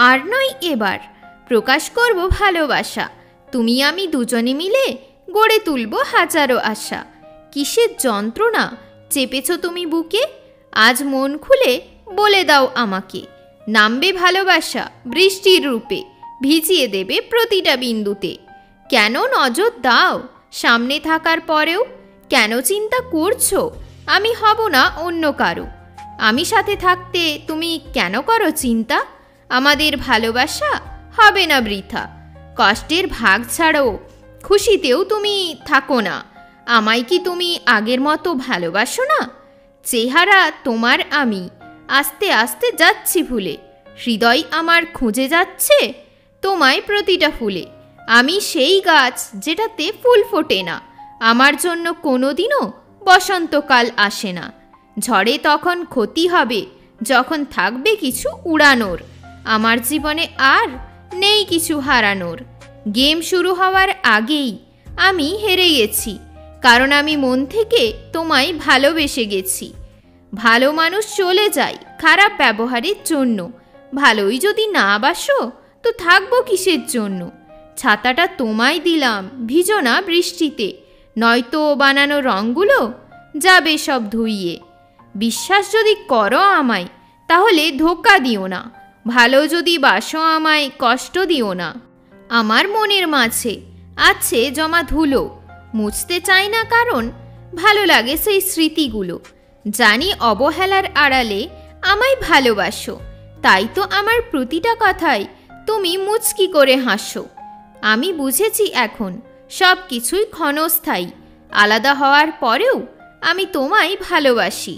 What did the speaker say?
আর নয় এবার প্রকাশ করব ভালোবাসা। তুমি আমি দুজনে মিলে গড়ে তুলব হাজারো আশা। কিসের যন্ত্রণা চেপেছ তুমি বুকে, আজ মন খুলে বলে দাও আমাকে। নামবে ভালোবাসা বৃষ্টির রূপে, ভিজিয়ে দেবে প্রতিটা বিন্দুতে। কেন নজর দাও সামনে থাকার পরেও, কেন চিন্তা করছো আমি হব না অন্য কারো। আমি সাথে থাকতে তুমি কেন করো চিন্তা, আমাদের ভালোবাসা হবে না বৃথা। কষ্টের ভাগ ছাড়ো, খুশিতেও তুমি থাকো না। আমায় কি তুমি আগের মতো ভালোবাসো না? চেহারা তোমার আমি আস্তে আস্তে যাচ্ছি ভুলে, হৃদয় আমার খুঁজে যাচ্ছে তোমায় প্রতিটা ফুলে। আমি সেই গাছ যেটাতে ফুল ফোটে না, আমার জন্য কোনোদিনও বসন্তকাল আসে না। ঝড়ে তখন ক্ষতি হবে যখন থাকবে কিছু উড়ানোর, আমার জীবনে আর নেই কিছু হারানোর। গেম শুরু হওয়ার আগেই আমি হেরে গেছি, কারণ আমি মন থেকে তোমায় ভালোবেসে গেছি। ভালো মানুষ চলে যায় খারাপ ব্যবহারের জন্য, ভালোই যদি না বাসো তো থাকবো কিসের জন্য। ছাতাটা তোমায় দিলাম ভিজো না বৃষ্টিতে, নয়তো বানানো রঙগুলো যাবে সব ধুইয়ে। বিশ্বাস যদি করো আমায় তাহলে ধোঁকা দিও না, ভালো যদি বাসো আমায় কষ্ট দিও না। আমার মনের মাঝে আছে জমা ধুলো, মুছতে চাই না কারণ ভালো লাগে সেই স্মৃতিগুলো। জানি অবহেলার আড়ালে আমায় ভালোবাসো, তাই তো আমার প্রতিটা কথায় তুমি মুচকি করে হাসো। আমি বুঝেছি এখন সব কিছুই ক্ষণস্থায়ী, আলাদা হওয়ার পরেও আমি তোমায় ভালোবাসি।